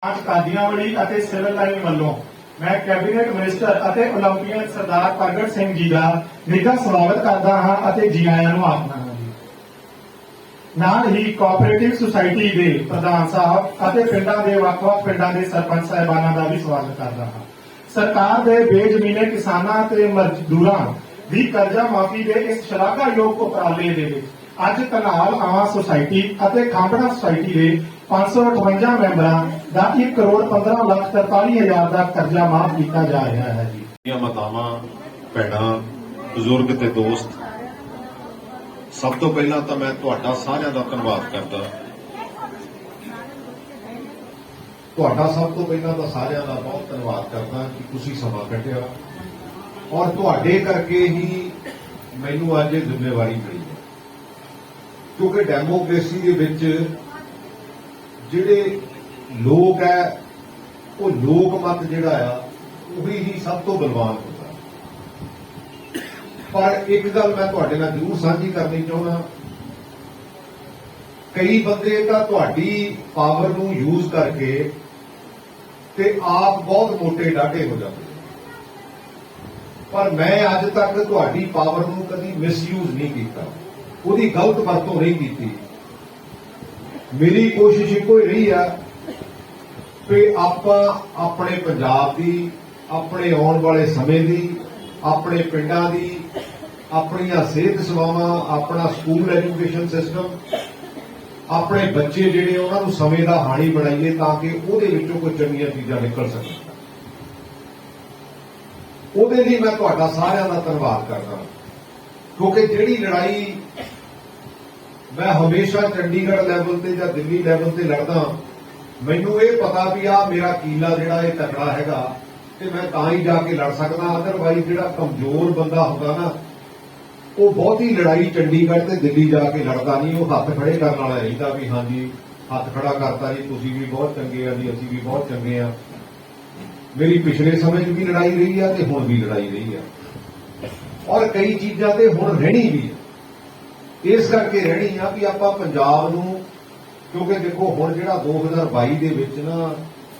आज कादियावाली ਅਤੇ civil line ਵੱਲੋਂ ਮੈਂ ਕੈਬਨਿਟ ਮਿਨਿਸਟਰ ਅਤੇ ਓਲੰਪੀਅਨ ਸਰਦਾਰ ਪ੍ਰਗਟ ਸਿੰਘ ਜੀ ਦਾ ਨਿੱਘਾ ਸਵਾਗਤ ਕਰਦਾ ਹਾਂ ਅਤੇ ਜੀ ਆਇਆਂ ਨੂੰ ਆਖਦਾ ਹਾਂ ਜੀ। ਨਾਲ ਹੀ ਕੋਆਪਰੇਟਿਵ ਸੁਸਾਇਟੀ ਦੇ ਪ੍ਰਧਾਨ ਸਾਹਿਬ ਅਤੇ ਪਿੰਡਾਂ ਦੇ ਵੱਖ-ਵੱਖ ਪਿੰਡਾਂ ਦੇ ਸਰਪੰਚ ਸਾਹਿਬਾਨਾਂ ਦਾ ਵੀ ਸਵਾਗਤ ਕਰਦਾ ਹਾਂ। ਸਰਕਾਰ ਦੇ ਬੇਜ਼ਮੀਨੇ ਕਿਸਾਨਾਂ ਤੇ ਮਜ਼ਦੂਰਾਂ ਦੀ ਕਰਜ਼ਾ ਮਾਫੀ ਦੇ ਇਸ ਸ਼ਲਾਘਾਯੋਗ ਉਪਰਾਲੇ ਦੇ ਵਿੱਚ ਅੱਜ ਧਨਾਲ ਆਵਾਂ ਸੁਸਾਇਟੀ ਅਤੇ ਖਾਂਬੜਾ ਸੁਸਾਇਟੀ ਦੇ 558 ਮੈਂਬਰਾਂ ਦਾ 1 ਕਰੋੜ 15 ਲੱਖ 43 ਹਜ਼ਾਰ ਦਾ ਕਰਜ਼ਾ ਮਾਫ ਕੀਤਾ ਜਾ ਰਿਹਾ ਹੈ ਜੀ। ਮਾਤਾਵਾਂ, ਭੈਣਾਂ, ਬਜ਼ੁਰਗ ਤੇ ਦੋਸਤ, ਸਭ ਤੋਂ ਪਹਿਲਾਂ ਤਾਂ ਮੈਂ ਤੁਹਾਡਾ ਸਾਰਿਆਂ ਦਾ ਧੰਨਵਾਦ ਕਰਦਾ। ਤੁਹਾਡਾ ਸਭ ਤੋਂ ਪਹਿਲਾਂ ਤਾਂ ਸਾਰਿਆਂ ਦਾ ਬਹੁਤ ਧੰਨਵਾਦ ਕਰਦਾ ਕਿ ਤੁਸੀਂ ਸਮਾਂ ਕੱਢਿਆ ਔਰ ਤੁਹਾਡੇ ਕਰਕੇ ਹੀ ਮੈਨੂੰ ਅੱਜ ਇਹ ਜ਼ਿੰਮੇਵਾਰੀ ਮਿਲੀ ਹੈ, ਕਿਉਂਕਿ ਡੈਮੋਕ੍ਰੇਸੀ ਦੇ ਵਿੱਚ ਜਿਹੜੇ ਲੋਕ ਹੈ ਉਹ ਲੋਕ ਮਤ ਜਿਹੜਾ ਆ ਉਹੀ ਹੀ ਸਭ ਤੋਂ ਬਲਵਾਨ ਹੁੰਦਾ। ਪਰ ਇੱਕ ਗੱਲ ਮੈਂ ਤੁਹਾਡੇ ਨਾਲ ਜ਼ਰੂਰ ਸਾਂਝੀ ਕਰਨੀ ਚਾਹੁੰਦਾ, ਕਈ ਬੰਦੇ ਤਾਂ ਤੁਹਾਡੀ ਪਾਵਰ ਨੂੰ ਯੂਜ਼ ਕਰਕੇ ਤੇ ਆਪ ਬਹੁਤ ਮੋਟੇ ਡਾਢੇ ਹੋ ਜਾਂਦੇ, ਪਰ ਮੈਂ ਅੱਜ ਤੱਕ ਤੁਹਾਡੀ ਪਾਵਰ ਨੂੰ ਕਦੀ ਮਿਸਯੂਜ਼ ਨਹੀਂ ਕੀਤਾ, ਉਹਦੀ ਗਲਤ ਵਰਤੋਂ ਨਹੀਂ ਕੀਤੀ। ਮੇਰੀ ਕੋਸ਼ਿਸ਼ ਇੱਕੋ ਹੀ ਰਹੀ ਆ ਕਿ ਆਪਾਂ ਆਪਣੇ ਪੰਜਾਬ ਦੀ, ਆਪਣੇ ਆਉਣ ਵਾਲੇ ਸਮੇਂ ਦੀ, ਆਪਣੇ ਪਿੰਡਾਂ ਦੀ, ਆਪਣੀਆਂ ਸਿਹਤ ਸੇਵਾਵਾਂ, ਆਪਣਾ ਸਕੂਲ ਐਜੂਕੇਸ਼ਨ ਸਿਸਟਮ, ਆਪਣੇ ਬੱਚੇ ਜਿਹੜੇ ਉਹਨਾਂ ਨੂੰ ਸਮੇਂ ਦਾ ਹਾਣੀ ਬਣਾਈਏ ਤਾਂ ਕਿ ਉਹਦੇ ਵਿੱਚੋਂ ਕੋਈ ਚੰਗੀਆਂ ਚੀਜ਼ਾਂ ਨਿਕਲ ਸਕਣ। ਉਹਦੇ ਲਈ ਮੈਂ ਤੁਹਾਡਾ ਸਾਰਿਆਂ ਦਾ ਧੰਨਵਾਦ ਕਰਦਾ, ਕਿਉਂਕਿ ਜਿਹੜੀ ਲੜਾਈ ਮੈਂ ਹਮੇਸ਼ਾ ਚੰਡੀਗੜ੍ਹ ਲੈਵਲ ਤੇ ਜਾਂ ਦਿੱਲੀ ਲੈਵਲ ਤੇ ਲੜਦਾ, ਮੈਨੂੰ ਇਹ ਪਤਾ ਵੀ ਆ ਮੇਰਾ ਕੀਲਾ ਜਿਹੜਾ ਇਹ ਤਕੜਾ ਹੈਗਾ ਤੇ ਮੈਂ ਤਾਂ ਹੀ ਜਾ ਕੇ ਲੜ ਸਕਦਾ। ਅਦਰਵਾਈਜ਼ ਜਿਹੜਾ ਕਮਜ਼ੋਰ ਬੰਦਾ ਹੁੰਦਾ ਨਾ, ਉਹ ਬਹੁਤੀ ਲੜਾਈ ਚੰਡੀਗੜ੍ਹ ਤੇ ਦਿੱਲੀ ਜਾ ਕੇ ਲੜਦਾ ਨਹੀਂ, ਉਹ ਹੱਥ ਖੜੇ ਕਰਨ ਵਾਲਾ ਰਹਿੰਦਾ ਵੀ ਹਾਂਜੀ ਹੱਥ ਖੜਾ ਕਰਤਾ ਜੀ, ਤੁਸੀਂ ਵੀ ਬਹੁਤ ਚੰਗੇ ਆ ਜੀ, ਅਸੀਂ ਵੀ ਬਹੁਤ ਚੰਗੇ ਆ। ਮੇਰੀ ਪਿਛਲੇ ਸਮੇਂ 'ਚ ਵੀ ਲੜਾਈ ਰਹੀ ਆ ਤੇ ਹੁਣ ਵੀ ਲੜਾਈ ਰਹੀ ਆ, ਔਰ ਕਈ ਚੀਜ਼ਾਂ ਤੇ ਹੁਣ ਰਹਿਣੀ ਵੀ ਆ। ਇਸ ਕਰਕੇ ਰਹਿਣੀ ਆ ਵੀ ਆਪਾਂ ਪੰਜਾਬ ਨੂੰ, ਕਿਉਂਕਿ ਦੇਖੋ ਹੁਣ ਜਿਹੜਾ 2022 ਦੇ ਵਿੱਚ ਨਾ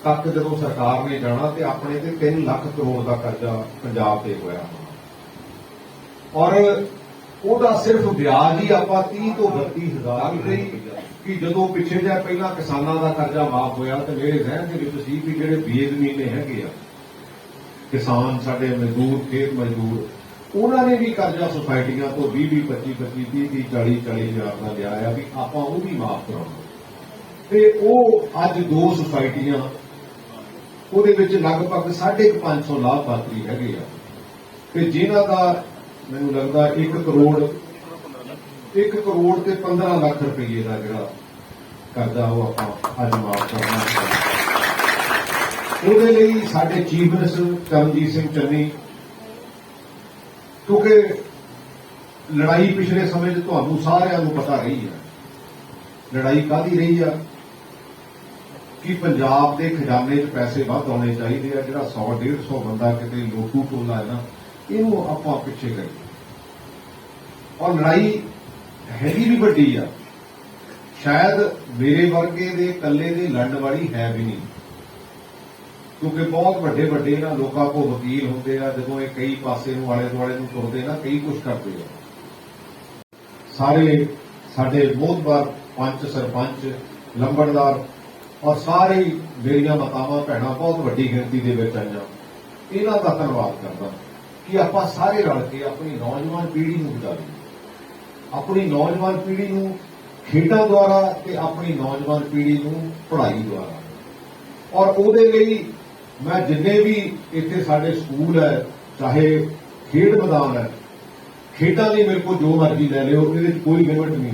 ਤੱਕ ਜਦੋਂ ਸਰਕਾਰ ਨੇ ਜਾਣਾ ਤੇ ਆਪਣੇ ਤੇ 3 ਲੱਖ ਕਰੋੜ ਦਾ ਕਰਜ਼ਾ ਪੰਜਾਬ ਤੇ ਹੋਇਆ, ਔਰ ਉਹਦਾ ਸਿਰਫ ਵਿਆਜ ਹੀ ਆਪਾਂ 30 ਤੋਂ 32 ਹਜ਼ਾਰ ਰੁਪਏ ਕਿ ਜਦੋਂ ਪਿੱਛੇ ਜਿਹਾ ਪਹਿਲਾਂ ਕਿਸਾਨਾਂ ਦਾ ਕਰਜ਼ਾ ਮਾਫ ਹੋਇਆ ਤੇ ਮੇਰੇ ਜ਼ਹਿਨ ਦੇ ਵਿੱਚ ਸੀ ਕਿ ਜਿਹੜੇ ਬੇਜ਼ਮੀਨੇ ਹੈਗੇ ਆ ਕਿਸਾਨ, ਸਾਡੇ ਮਜ਼ਦੂਰ, ਖੇਤ ਮਜ਼ਦੂਰ, ਉਹਨਾਂ ਨੇ ਵੀ ਕਰਜ਼ਾ ਸੁਸਾਇਟੀਆਂ ਤੋਂ 20-20, 25-25, 30-30, 40-40 ਹਜ਼ਾਰ ਦਾ ਲਿਆ ਆ ਵੀ ਆਪਾਂ ਉਹ ਵੀ ਮਾਫ ਕਰਾਉਣਾ। ਤੇ ਉਹ ਅੱਜ 2 ਸੁਸਾਇਟੀਆਂ, ਉਹਦੇ ਵਿੱਚ ਲਗਭਗ 550 ਲਾਭਪਾਤਰੀ ਹੈਗੇ ਆ ਤੇ ਜਿਨ੍ਹਾਂ ਦਾ ਮੈਨੂੰ ਲੱਗਦਾ 1 ਕਰੋੜ ਤੇ 15 ਲੱਖ ਰੁਪਏ ਦਾ ਜਿਹੜਾ ਕਰਜ਼ਾ ਉਹ ਆਪਾਂ ਅੱਜ ਮਾਫ ਕਰਨਾ। ਉਹਦੇ ਲਈ ਸਾਡੇ ਚੀਫ ਮਿਨਿਸਟਰ ਕਰਮਜੀਤ ਸਿੰਘ ਚੰਨੀ, ਕਿਉਂਕਿ ਲੜਾਈ ਪਿਛਲੇ ਸਮੇਂ 'ਚ ਤੁਹਾਨੂੰ ਸਾਰਿਆਂ ਨੂੰ ਪਤਾ ਰਹੀ ਹੈ, ਲੜਾਈ ਕਾਹਦੀ ਰਹੀ ਆ ਕਿ ਪੰਜਾਬ ਦੇ ਖਜ਼ਾਨੇ 'ਚ ਪੈਸੇ ਵੱਧ ਆਉਣੇ ਚਾਹੀਦੇ ਆ, ਜਿਹੜਾ 100-150 ਬੰਦਾ ਕਿਤੇ ਲੋਟੂ ਟੋਲਾ ਹੈ ਨਾ, ਇਹਨੂੰ ਆਪਾਂ ਪਿੱਛੇ ਕਰੀਏ। ਔਰ ਲੜਾਈ ਹੈਗੀ ਵੀ ਵੱਡੀ ਆ, ਸ਼ਾਇਦ ਮੇਰੇ ਵਰਗੇ ਦੇ ਇਕੱਲੇ ਦੇ ਲੜਨ ਵਾਲੀ ਹੈ ਵੀ ਨਹੀਂ, ਕਿਉਂਕਿ ਬਹੁਤ ਵੱਡੇ ਵੱਡੇ ਨਾ ਲੋਕਾਂ ਕੋਲ ਵਕੀਲ ਹੁੰਦੇ ਆ, ਜਦੋਂ ਇਹ ਕਈ ਪਾਸੇ ਨੂੰ ਆਲੇ ਦੁਆਲੇ ਨੂੰ ਤੁਰਦੇ ਨਾ, ਕਈ ਕੁਝ ਕਰਦੇ ਆ। ਸਾਰੇ ਸਾਡੇ ਮੋਹਤਬਾਰ ਪੰਚ, ਸਰਪੰਚ, ਲੰਬੜਦਾਰ ਔਰ ਸਾਰੇ ਮੇਰੀਆਂ ਮਾਤਾਵਾਂ, ਭੈਣਾਂ ਬਹੁਤ ਵੱਡੀ ਗਿਣਤੀ ਦੇ ਵਿੱਚ ਆਈਆਂ, ਇਹਨਾਂ ਦਾ ਧੰਨਵਾਦ ਕਰਦਾ ਕਿ ਆਪਾਂ ਸਾਰੇ ਰਲ ਕੇ ਆਪਣੀ ਨੌਜਵਾਨ ਪੀੜ੍ਹੀ ਨੂੰ ਬਚਾਈਏ, ਆਪਣੀ ਨੌਜਵਾਨ ਪੀੜ੍ਹੀ ਨੂੰ ਖੇਡਾਂ ਦੁਆਰਾ ਤੇ ਆਪਣੀ ਨੌਜਵਾਨ ਪੀੜ੍ਹੀ ਨੂੰ ਪੜ੍ਹਾਈ ਦੁਆਰਾ। ਔਰ ਉਹਦੇ ਲਈ ਮੈਂ ਜਿੰਨੇ ਵੀ ਇੱਥੇ ਸਾਡੇ ਸਕੂਲ ਹੈ, ਚਾਹੇ ਖੇਡ ਮੈਦਾਨ ਹੈ, ਖੇਡਾਂ ਲਈ ਮੇਰੇ ਕੋਲ ਜੋ ਮਰਜ਼ੀ ਲੈ ਲਿਓ, ਇਹਦੇ ਵਿੱਚ ਕੋਈ ਲਿਮਿਟ ਨਹੀਂ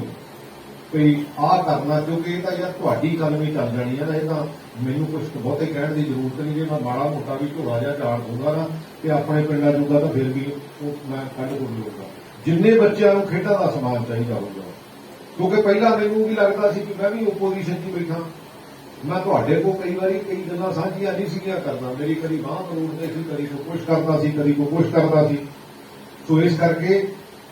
ਕੋਈ ਆਹ ਕਰਨਾ, ਕਿਉਂਕਿ ਇਹ ਤਾਂ ਯਾਰ ਤੁਹਾਡੀ ਕਲਮ ਹੀ ਚੱਲ ਜਾਣੀ ਹੈ ਨਾ, ਇਹ ਤਾਂ ਮੈਨੂੰ ਕੁਝ ਬਹੁਤੇ ਕਹਿਣ ਦੀ ਜ਼ਰੂਰਤ ਨਹੀਂ। ਜੇ ਮੈਂ ਮਾੜਾ ਮੋਟਾ ਵੀ ਝੋਲਾ ਜਿਹਾ ਝਾੜ ਦੂੰਗਾ ਨਾ ਤੇ ਆਪਣੇ ਪਿੰਡਾਂ ਜੂਗਾ ਤਾਂ ਫਿਰ ਵੀ ਉਹ ਮੈਂ ਕੱਢ ਦੂੰਗਾ। ਜਿੰਨੇ ਬੱਚਿਆਂ ਨੂੰ ਖੇਡਾਂ ਦਾ ਸਮਾਨ ਚਾਹੀਦਾ ਹੋਊਗਾ, ਕਿਉਂਕਿ ਪਹਿਲਾਂ ਮੈਨੂੰ ਵੀ ਲੱਗਦਾ ਸੀ ਕਿ ਮੈਂ ਵੀ ਓਪੋਜੀਸ਼ਨ 'ਚ ਬੈਠਾ, ਮੈਂ ਤੁਹਾਡੇ ਕੋਲ ਕਈ ਵਾਰੀ ਕਈ ਗੱਲਾਂ ਸਾਂਝੀਆਂ ਨਹੀਂ ਸੀਗੀਆਂ ਕਰਦਾ, ਮੇਰੀ ਕਦੀ ਬਾਂਹ ਮਰੋੜਦੇ ਸੀ, ਕਦੀ ਕੋਈ ਕੁਛ ਕਰਦਾ ਸੀ, ਕਦੀ ਕੋਈ ਕੁਛ ਕਰਦਾ ਸੀ। ਸੋ ਇਸ ਕਰਕੇ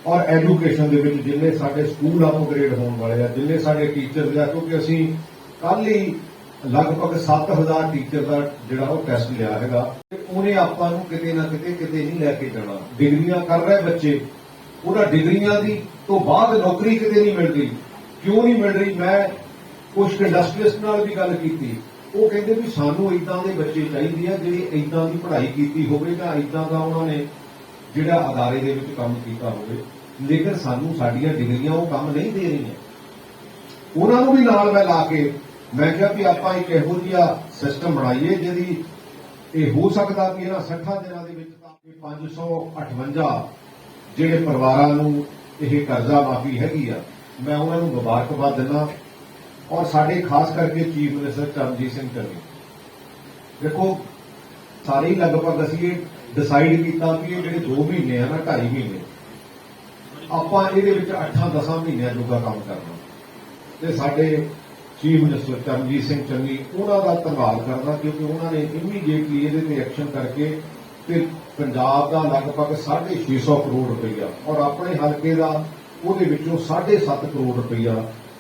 ਔਰ ਐਜੂਕੇਸ਼ਨ ਦੇ ਵਿੱਚ ਜਿੰਨੇ ਸਾਡੇ ਸਕੂਲ ਅਪਗ੍ਰੇਡ ਹੋਣ ਵਾਲੇ ਆ, ਜਿੰਨੇ ਸਾਡੇ ਟੀਚਰ ਆ, ਕਿਉਂਕਿ ਅਸੀਂ ਕੱਲ ਹੀ ਲਗਭਗ 7000 ਟੀਚਰ ਦਾ ਜਿਹੜਾ ਉਹ ਟੈਸਟ ਲਿਆ ਹੈਗਾ ਤੇ ਉਹਨੇ ਆਪਾਂ ਨੂੰ ਕਿਤੇ ਨਾ ਕਿਤੇ ਨਹੀਂ ਲੈ ਕੇ ਜਾਣਾ। ਡਿਗਰੀਆਂ ਕਰ ਰਹੇ ਬੱਚੇ, ਉਹਨਾਂ ਡਿਗਰੀਆਂ ਦੀ ਤੋਂ ਬਾਅਦ ਨੌਕਰੀ ਕਿਤੇ ਨਹੀਂ ਮਿਲ ਰਹੀ। ਕਿਉਂ ਨਹੀਂ ਮਿਲ ਰਹੀ? ਮੈਂ ਕੁਝ ਇੰਡਸਟਰੀਅਲਿਸਟ ਨਾਲ ਵੀ ਗੱਲ ਕੀਤੀ, ਉਹ ਕਹਿੰਦੇ ਵੀ ਸਾਨੂੰ ਇਦਾਂ ਦੇ ਬੱਚੇ ਚਾਹੀਦੇ ਆ ਜਿਹੜੇ ਇਦਾਂ ਦੀ ਪੜ੍ਹਾਈ ਕੀਤੀ ਹੋਵੇ ਜਾਂ ਇਦਾਂ ਦਾ ਉਹਨਾਂ ਨੇ ਜਿਹੜਾ ਅਦਾਰੇ ਦੇ ਵਿੱਚ ਕੰਮ ਕੀਤਾ ਹੋਵੇ, ਲੇਕਿਨ ਸਾਨੂੰ ਸਾਡੀਆਂ ਡਿਗਰੀਆਂ ਉਹ ਕੰਮ ਨਹੀਂ ਦੇ ਰਹੀਆਂ। ਉਹਨਾਂ ਨੂੰ ਵੀ ਨਾਲ ਮੈਂ ਲਾ ਕੇ ਮੈਂ ਕਿਹਾ ਵੀ ਆਪਾਂ ਇੱਕ ਇਹੋ ਜਿਹਾ ਸਿਸਟਮ ਬਣਾਈਏ ਜਿਹਦੀ ਇਹ ਹੋ ਸਕਦਾ ਵੀ ਇਹਨਾਂ 60 ਦਿਨਾਂ ਦੇ ਵਿੱਚ ਤਾਂ 558 ਜਿਹੜੇ ਪਰਿਵਾਰਾਂ ਨੂੰ ਇਹ ਕਰਜ਼ਾ ਮਾਫੀ ਹੈਗੀ ਆ, ਮੈਂ ਉਹਨਾਂ ਨੂੰ ਮੁਬਾਰਕਬਾਦ ਦਿੰਦਾ। ਔਰ ਸਾਡੇ ਖਾਸ ਕਰਕੇ ਚੀਫ ਮਿਨਿਸਟਰ ਚਰਨਜੀਤ ਸਿੰਘ ਚੰਨੀ, ਦੇਖੋ ਸਾਰੇ ਹੀ ਲਗਭਗ ਅਸੀਂ ਇਹ ਡਿਸਾਈਡ ਕੀਤਾ ਵੀ ਇਹ ਜਿਹੜੇ 2 ਮਹੀਨੇ ਆ ਨਾ 2.5 ਮਹੀਨੇ ਆਪਾਂ ਇਹਦੇ ਵਿੱਚ 8-10 ਮਹੀਨਿਆਂ ਜੋਗਾ ਕੰਮ ਕਰਨਾ ਤੇ ਸਾਡੇ ਚੀਫ ਮਿਨਿਸਟਰ ਚਰਨਜੀਤ ਸਿੰਘ ਚੰਨੀ ਉਹਨਾਂ ਦਾ ਧੰਨਵਾਦ ਕਰਦਾ ਕਿਉਂਕਿ ਉਹਨਾਂ ਨੇ ਇਮੀਡੀਏਟਲੀ ਇਹਦੇ ਤੇ ਐਕਸ਼ਨ ਕਰਕੇ ਤੇ ਪੰਜਾਬ ਦਾ ਲਗਭਗ 650 ਕਰੋੜ ਰੁਪਈਆ ਔਰ ਆਪਣੇ ਹਲਕੇ ਦਾ ਉਹਦੇ ਵਿੱਚੋਂ 7.5 ਕਰੋੜ ਰੁਪਈਆ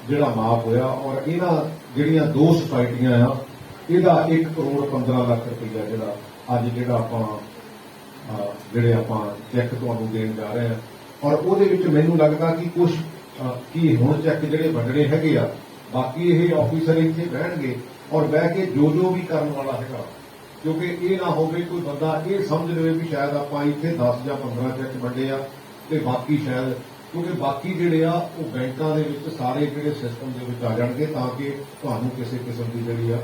ਜਿਹੜਾ ਮਾਫ ਹੋਇਆ। ਔਰ ਇਹਨਾਂ ਜਿਹੜੀਆਂ 2 ਸੁਸਾਇਟੀਆਂ ਆ ਇਹਦਾ 1 ਕਰੋੜ 15 ਲੱਖ ਰੁਪਈਆ ਜਿਹੜਾ ਅੱਜ ਜਿਹੜਾ ਆਪਾਂ ਚੈੱਕ ਤੁਹਾਨੂੰ ਦੇਣ ਜਾ ਰਹੇ ਆ। ਔਰ ਉਹਦੇ ਵਿੱਚ ਮੈਨੂੰ ਲੱਗਦਾ ਕਿ ਕੁਝ ਕੀ ਹੁਣ ਚੈੱਕ ਜਿਹੜੇ ਵੰਡਣੇ ਹੈਗੇ ਆ, ਬਾਕੀ ਇਹ ਆਫੀਸਰ ਇੱਥੇ ਬਹਿਣਗੇ ਔਰ ਬਹਿ ਕੇ ਜੋ ਵੀ ਕਰਨ ਵਾਲਾ ਹੈਗਾ, ਕਿਉਂਕਿ ਇਹ ਨਾ ਹੋਵੇ ਕੋਈ ਬੰਦਾ ਇਹ ਸਮਝ ਲਵੇ ਵੀ ਸ਼ਾਇਦ ਆਪਾਂ ਇੱਥੇ 10 ਜਾਂ 15 ਚੈੱਕ ਵੰਡੇ ਆ ਤੇ ਬਾਕੀ ਸ਼ਾਇਦ, ਕਿਉਂਕਿ ਬਾਕੀ ਜਿਹੜੇ ਆ ਉਹ ਬੈਂਕਾਂ ਦੇ ਵਿੱਚ ਸਾਰੇ ਜਿਹੜੇ ਸਿਸਟਮ ਦੇ ਵਿੱਚ ਆ ਜਾਣਗੇ ਤਾਂ ਕਿ ਤੁਹਾਨੂੰ ਕਿਸੇ ਕਿਸਮ ਦੀ ਜਿਹੜੀ ਆ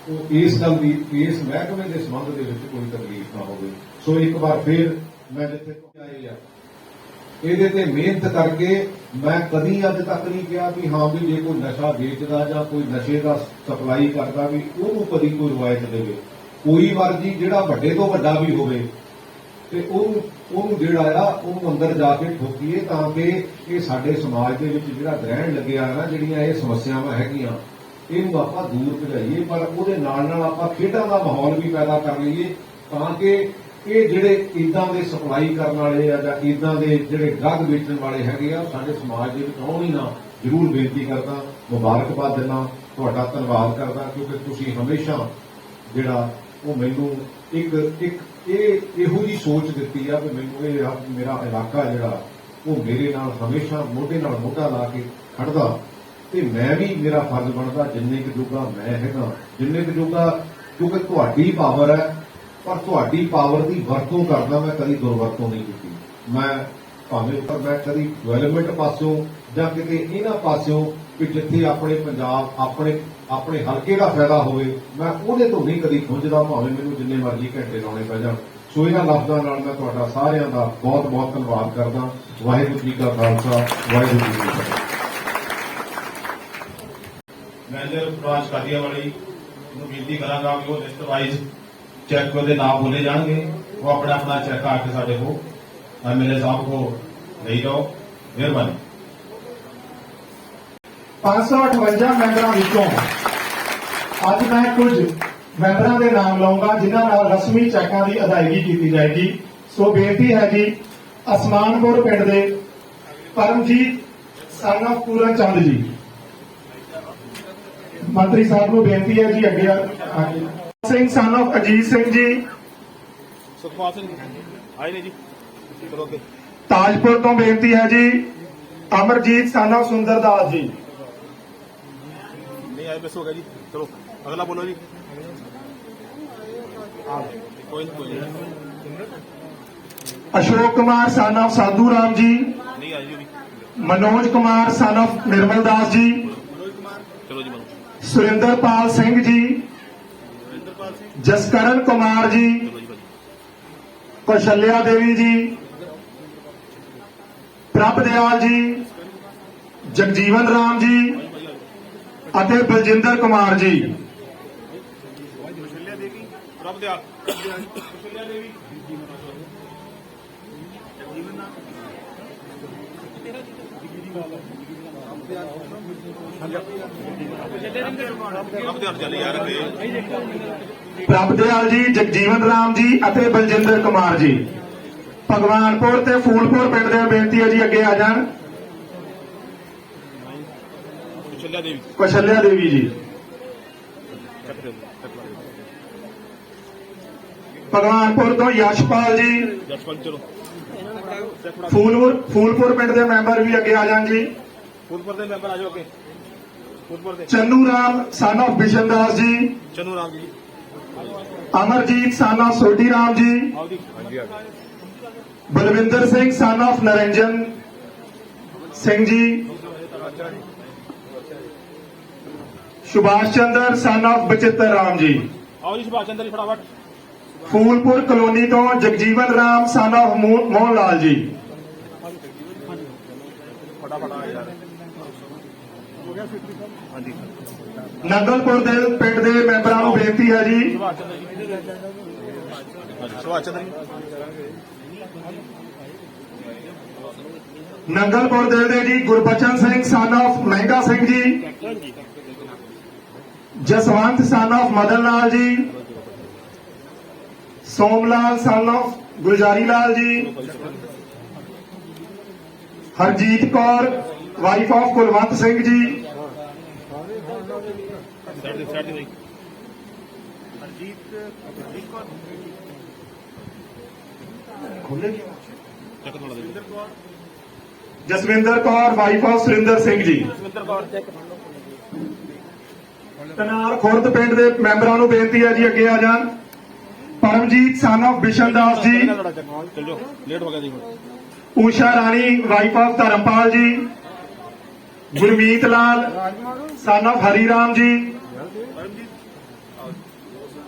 ਉਹ ਇਸ ਗੱਲ ਦੀ ਇਸ ਮਹਿਕਮੇ ਦੇ ਸੰਬੰਧ ਦੇ ਵਿੱਚ ਕੋਈ ਤਕਲੀਫ ਨਾ ਹੋਵੇ। ਸੋ ਇੱਕ ਵਾਰ ਫਿਰ ਮੈਂ ਜਿੱਥੇ ਤੋਂ ਆਏ ਆ ਇਹਦੇ ਤੇ ਮਿਹਨਤ ਕਰਕੇ ਮੈਂ ਕਦੀ ਅੱਜ ਤੱਕ ਨਹੀਂ ਕਿਹਾ ਵੀ ਹਾਂ ਵੀ ਜੇ ਕੋਈ ਨਸ਼ਾ ਵੇਚਦਾ ਜਾਂ ਕੋਈ ਨਸ਼ੇ ਦਾ ਸਪਲਾਈ ਕਰਦਾ ਵੀ ਉਹਨੂੰ ਕਦੀ ਕੋਈ ਰਵਾਇਤ ਦੇਵੇ। ਕੋਈ ਮਰਜ਼ੀ ਜਿਹੜਾ ਵੱਡੇ ਤੋਂ ਵੱਡਾ ਵੀ ਹੋਵੇ ਤੇ ਉਹਨੂੰ ਜਿਹੜਾ ਆ ਉਹਨੂੰ ਅੰਦਰ ਜਾ ਕੇ ਠੋਕੀਏ ਤਾਂ ਕਿ ਇਹ ਸਾਡੇ ਸਮਾਜ ਦੇ ਵਿੱਚ ਜਿਹੜਾ ਗ੍ਰਹਿਣ ਲੱਗਿਆ ਨਾ, ਜਿਹੜੀਆਂ ਇਹ ਸਮੱਸਿਆਵਾਂ ਹੈਗੀਆਂ ਇਹਨੂੰ ਆਪਾਂ ਦੂਰ ਭਜਾਈਏ, ਪਰ ਉਹਦੇ ਨਾਲ ਨਾਲ ਆਪਾਂ ਖੇਡਾਂ ਦਾ ਮਾਹੌਲ ਵੀ ਪੈਦਾ ਕਰ ਲਈਏ ਤਾਂ ਕਿ ਇਹ ਜਿਹੜੇ ਇਦਾਂ ਦੇ ਸਪਲਾਈ ਕਰਨ ਵਾਲੇ ਆ ਜਾਂ ਇਦਾਂ ਦੇ ਜਿਹੜੇ ਡਰੱਗ ਵੇਚਣ ਵਾਲੇ ਹੈਗੇ ਆ ਸਾਡੇ ਸਮਾਜ ਦੇ ਵਿੱਚ ਆਉਣ ਹੀ ਨਾ। ਜ਼ਰੂਰ ਬੇਨਤੀ ਕਰਦਾ, ਮੁਬਾਰਕਬਾਦ ਦਿੰਦਾ, ਤੁਹਾਡਾ ਧੰਨਵਾਦ ਕਰਦਾ ਕਿਉਂਕਿ ਤੁਸੀਂ ਹਮੇਸ਼ਾ ਜਿਹੜਾ ਉਹ ਮੈਨੂੰ ਇੱਕ ਇਹੋ ਜਿਹੀ ਸੋਚ ਦਿੱਤੀ ਆ ਕਿ ਮੈਨੂੰ ਇਹ ਮੇਰਾ ਇਲਾਕਾ ਜਿਹੜਾ ਉਹ ਮੇਰੇ ਨਾਲ ਹਮੇਸ਼ਾ ਮੋਢੇ ਨਾਲ ਮੋਢਾ ਲਾ ਕੇ ਖੜਦਾ ਤੇ ਮੈਂ ਵੀ ਮੇਰਾ ਫਰਜ਼ ਬਣਦਾ ਜਿੰਨੇ ਕੁ ਜੋਗਾ ਮੈਂ ਹੈਗਾ, ਜਿੰਨੇ ਕੁ ਜੋਗਾ, ਕਿਉਂਕਿ ਤੁਹਾਡੀ ਪਾਵਰ ਹੈ ਪਰ ਤੁਹਾਡੀ ਪਾਵਰ ਦੀ ਵਰਤੋਂ ਕਰਦਾ। ਮੈਂ ਕਦੀ ਦੁਰਵਰਤੋਂ ਨਹੀਂ ਕੀਤੀ। ਮੈਂ ਭਾਵੇਂ ਪਰ ਮੈਂ ਕਦੀ ਡਿਵੈਲਪਮੈਂਟ ਪਾਸਿਓਂ ਜਾਂ ਕਿਤੇ ਇਹਨਾਂ ਪਾਸਿਓਂ ਕਿ ਜਿੱਥੇ ਆਪਣੇ ਪੰਜਾਬ ਆਪਣੇ ਹਲਕੇ ਦਾ ਫਾਇਦਾ ਹੋਵੇ ਮੈਂ ਉਹਦੇ ਤੋਂ ਨਹੀਂ ਕਦੀ ਖੁੰਝਦਾ, ਭਾਵੇਂ ਮੈਨੂੰ ਜਿੰਨੇ ਮਰਜ਼ੀ ਘੰਟੇ ਲਾਉਣੇ ਪੈ ਜਾਣ। ਸੋ ਇਹਨਾਂ ਲਫ਼ਜ਼ਾਂ ਨਾਲ ਮੈਂ ਤੁਹਾਡਾ ਸਾਰਿਆਂ ਦਾ ਬਹੁਤ ਬਹੁਤ ਧੰਨਵਾਦ ਕਰਦਾ। ਵਾਹਿਗੁਰੂ ਜੀ ਕਾ ਖਾਲਸਾ, ਵਾਹਿਗੁਰੂ ਜੀ ਕੀ ਫਤਿਹ। ਮੈਨੇਜਰ ਬ੍ਰਾਂਚ ਕਾਦੀਆਵਾਲੀ ਨੂੰ ਬੇਨਤੀ ਕਰਾਂਗਾ ਕਿ ਉਹ ਲਿਸਟ ਵਾਈਜ਼ ਚੈੱਕ ਦੇ ਨਾਮ ਬੋਲੇ ਜਾਣਗੇ, ਉਹ ਆਪਣਾ ਆਪਣਾ ਚੈੱਕ ਆ ਕੇ ਸਾਡੇ ਕੋਲ ਐਮਐਲਏ ਸਾਹਿਬ ਕੋ ਲੈ ਜਾਓ। ਮਿਹਰਬਾਨੀ। 558 ਮੈਂਬਰਾਂ ਵਿੱਚੋਂ ਅੱਜ ਮੈਂ ਕੁਝ ਮੈਂਬਰਾਂ ਦੇ ਨਾਮ ਲਵਾਂਗਾ ਜਿਨ੍ਹਾਂ ਨਾਲ ਰਸਮੀ ਚੈੱਕਾਂ ਦੀ ਅਦਾਇਗੀ ਕੀਤੀ ਜਾਏਗੀ। ਸੋ ਬੇਨਤੀ ਹੈ ਜੀ, ਅਸਮਾਨਪੁਰ ਪਿੰਡ ਦੇ ਪਰਮਜੀਤ son of ਪੂਰਨ ਚੰਦ ਜੀ, ਮੰਤਰੀ ਸਾਹਿਬ ਨੂੰ ਬੇਨਤੀ ਹੈ ਜੀ ਅੱਗੇ ਆ ਕੇ। ਸਿੰਘ son of ਅਜੀਤ ਸਿੰਘ ਜੀ, ਸੁਖਪਾਲ ਸਿੰਘ ਆਏ ਨੇ ਜੀ, ਚਲੋ ਅੱਗੇ। ਤਾਜਪੁਰ ਤੋਂ ਬੇਨਤੀ ਹੈ ਜੀ ਅਮਰਜੀਤ son of ਸੁੰਦਰਦਾਸ ਜੀ। ਨਹੀਂ ਆਏ, ਮਿਸ ਹੋ ਗਿਆ ਜੀ। ਚਲੋ ਅਗਲਾ ਬੋਲੋ ਜੀ। ਕੋਈ ਨਹੀਂ ਅਸ਼ੋਕ ਕੁਮਾਰ son of ਸਾਧੂ ਰਾਮ ਜੀ। ਨਹੀਂ ਆਈ ਜੀ। ਮਨੋਜ ਕੁਮਾਰ son of ਨਿਰਮਲ ਦਾਸ ਜੀ। ਚਲੋ ਜੀ ਮਨੋ। ਸੁਰਿੰਦਰਪਾਲ ਸਿੰਘ ਜੀ, ਜਸਕਰਨ ਕੁਮਾਰ ਜੀ, ਚਲੋ ਜੀ ਭਾਜੀ। ਕੌਸ਼ਲਿਆ ਦੇਵੀ ਜੀ, ਪ੍ਰਭਦਿਆਲ ਜੀ, ਜਗਜੀਵਨ ਰਾਮ ਜੀ ਅਤੇ ਬਲਜਿੰਦਰ ਕੁਮਾਰ ਜੀ। ਕੌਸ਼ਲਿਆ ਦੇਵੀ, ਪ੍ਰਭਦਿਆਲ, ਕੌਸ਼ਲਿਆ ਦੇਵੀ, ਪ੍ਰਭਦਿਆਲ ਚੱਲ ਯਾਰ ਅੱਗੇ। ਪ੍ਰਭਦਿਆਲ ਜੀ, ਜਗਜੀਵਨ ਰਾਮ ਜੀ ਅਤੇ ਬਲਜਿੰਦਰ ਕੁਮਾਰ ਜੀ। ਭਗਵਾਨਪੁਰ ਤੇ ਫੂਲਪੁਰ ਪਿੰਡ ਦੇ ਬੇਨਤੀ ਹੈ ਜੀ ਅੱਗੇ ਆ ਜਾਣ। ਕੌਸ਼ਲਿਆ ਦੇਵੀ, ਕੌਸ਼ਲਿਆ ਦੇਵੀ ਜੀ। ਭਗਵਾਨਪੁਰ ਤੋਂ ਯਸ਼ਪਾਲ ਜੀ। ਚਲੋ ਫੂਲਪੁਰ ਪਿੰਡ ਦੇ ਮੈਂਬਰ ਵੀ ਅੱਗੇ ਆ ਜਾਣ ਜੀ। ਫੂਲਪੁਰ ਦੇ ਮੈਂਬਰ ਆ ਜਾਓ ਅੱਗੇ। ਫੂਲਪੁਰ ਦੇ ਚੰਨੂ ਰਾਮ son of ਬਿਸ਼ਨਦਾਸ ਜੀ। Channu Ram ji Amarjit son of Sodhi Ram ji. ਆਓ ਜੀ। ਹਾਂਜੀ ਆ Balwinder Singh son of Niranjan Singh ji. Subhash Chandra son of Bachittar Ram ji. ਆਓ ਜੀ ਸੁਭਾਸ਼ ਚੰਦਰ ਜੀ ਫਟਾਫਟ। ਫੂਲਪੁਰ ਕਲੋਨੀ ਤੋਂ ਜਗਜੀਵਨ ਰਾਮ son of ਮੋਹਨ ਲਾਲ ਜੀ। ਫਟਾਫਟ ਆ ਯਾਰ। ਹਾਂਜੀ ਨੰਗਲਪੁਰ ਦੇ ਪਿੰਡ ਦੇ ਮੈਂਬਰਾਂ ਨੂੰ ਬੇਨਤੀ ਹੈ ਜੀ। ਸੁਭਾਸ਼ ਚੰਦਰ ਜੀ। ਸੁਭਾਸ਼ ਚੰਦਰ ਜੀ ਨੰਗਲਪੁਰ ਦੇ ਜੀ ਗੁਰਬਚਨ ਸਿੰਘ son of ਮਹਿੰਗਾ Singh ji. Jaswant son of Madan Lal ji. ਸੋਮਲਾਲ son of ਗੁਲਜ਼ਾਰੀ Lal ji. Harjeet Kaur wife of Kulwant Singh ji. Side ਦੇ ਹਰਜੀਤ ਕੌਰ ਖੋਲੇ ਚੱਕ ਥੋੜਾ ਦੇ। Jaswinder Kaur wife of Surinder Singh ji. ਜਸਵਿੰਦਰ ਕੌਰ ਕਨਾਲ ਖੁਰਦ ਪਿੰਡ ਦੇ ਮੈਂਬਰਾਂ ਨੂੰ ਬੇਨਤੀ ਹੈ ਜੀ ਅੱਗੇ ਆ ਜਾਣ। ਪਰਮਜੀਤ son of ਬਿਸ਼ਨਦਾਸ ਜੀ। ਚਲ ਜਾਓ ਲੇਟ ਹੋ ਗਿਆ ਜੀ। ਊਸ਼ਾ ਰਾਣੀ ਵਾਈਫ ਆਫ ਧਰਮਪਾਲ ਜੀ। ਗੁਰਮੀਤ ਲਾਲ son of ਹਰੀਰਾਮ ਜੀ।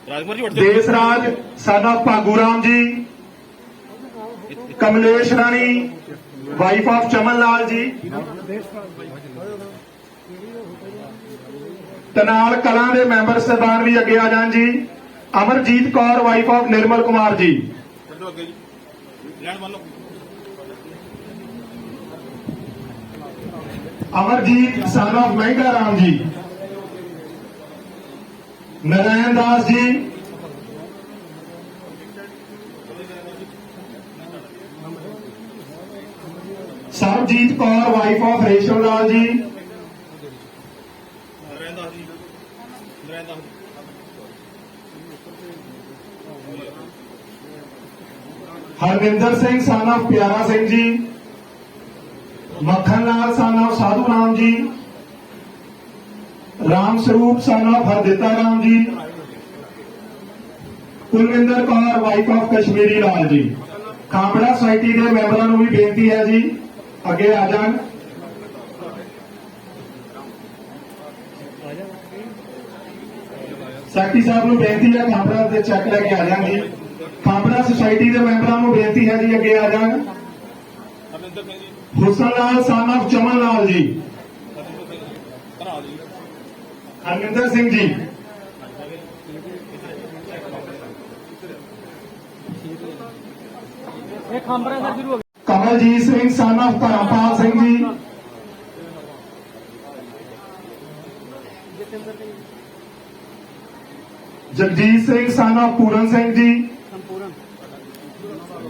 ਰਾਜਕੁਮਾਰ ਜੀ ਦੇਸਰਾਜ son of ਭਾਗੂਰਾਮ ਜੀ। ਕਮਲੇਸ਼ ਰਾਣੀ ਵਾਈਫ ਆਫ ਚਮਨ ਲਾਲ ਜੀ। ਤਨਾਲ ਕਲਾਂ ਦੇ ਮੈਂਬਰ ਸਰਦਾਰ ਵੀ ਅੱਗੇ ਆ ਜਾਣ ਜੀ। ਅਮਰਜੀਤ ਕੌਰ ਵਾਈਫ ਆਫ ਨਿਰਮਲ ਕੁਮਾਰ ਜੀ। ਚੱਲੋ ਅੱਗੇ ਜੀ। ਲੈਣ ਮੰਨ ਲਓ। ਅਮਰਜੀਤ son of ਮਹਿੰਗਾ Ram ji. Narayan Das ji. Sarabjit Kaur wife of Resham Lal ji. Narain Das ji. Narain Das Harvinder Singh son of ਪਿਆਰਾ ਸਿੰਘ ਜੀ। ਮੱਖਣ ਲਾਲ son of ਸਾਧੂ Ram ji. Ram Sarup son of Harditta Ram ji. Kulwinder Kaur wife of Kashmiri Lal ji. Khambra society ਦੇ ਮੈਂਬਰਾਂ ਨੂੰ ਵੀ ਬੇਨਤੀ ਹੈ ਜੀ ਅੱਗੇ ਆ ਜਾਣ। ਸੈਕਟਰੀ ਸਾਹਿਬ ਨੂੰ ਬੇਨਤੀ ਹੈ ਖਾਂਬੜਾ ਦੇ ਚੈੱਕ ਲੈ ਕੇ ਆ ਜਾਣ ਜੀ। ਖਾਂਬੜਾ ਸੁਸਾਇਟੀ ਦੇ ਮੈਂਬਰਾਂ ਨੂੰ ਬੇਨਤੀ ਹੈ ਜੀ ਅੱਗੇ ਆ ਜਾਣ। ਹਰਮਿੰਦਰ ਸਿੰਘ ਜੀ। ਹੁਸਨ ਲਾਲ son of ਚਮਨ ਲਾਲ ਜੀ। ਧਰਾ ਜੀ। ਹਰਮਿੰਦਰ ਸਿੰਘ ਜੀ। ਇਹ ਖਾਂਬਰਾ ਸਰ ਸ਼ੁਰੂ ਹੋ Kamaljit Singh son of Dharampal Singh ji. Jagjit Singh son of Puran Singh ji. ਸੰਪੂਰਨ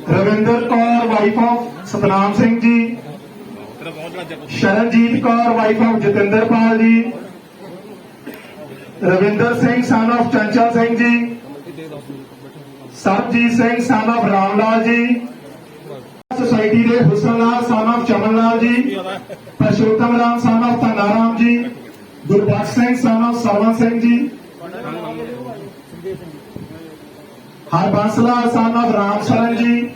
ਰਵਿੰਦਰ ਕੌਰ ਵਾਈਫ ਆਫ ਸਤਨਾਮ ਸਿੰਘ ਜੀ। ਤੇਰਾ ਬਹੁਤ ਬੜਾ ਜੱਗ। ਸ਼ਰਨਜੀਤ ਕੌਰ ਵਾਈਫ ਆਫ ਜਤਿੰਦਰਪਾਲ ਜੀ। Ravinder Singh son of Chanchal Singh ji. Sarabjit Singh son of Ram Lal ji. Society ਦੇ Husan Lal son of Chaman Lal ji. Parshotam Ram son of Dhana Ram ji. Gurbakhsh Singh son of Sarwan Singh ji. Harbans Lal son of Ram ਸ਼ਰਨ ਜੀ।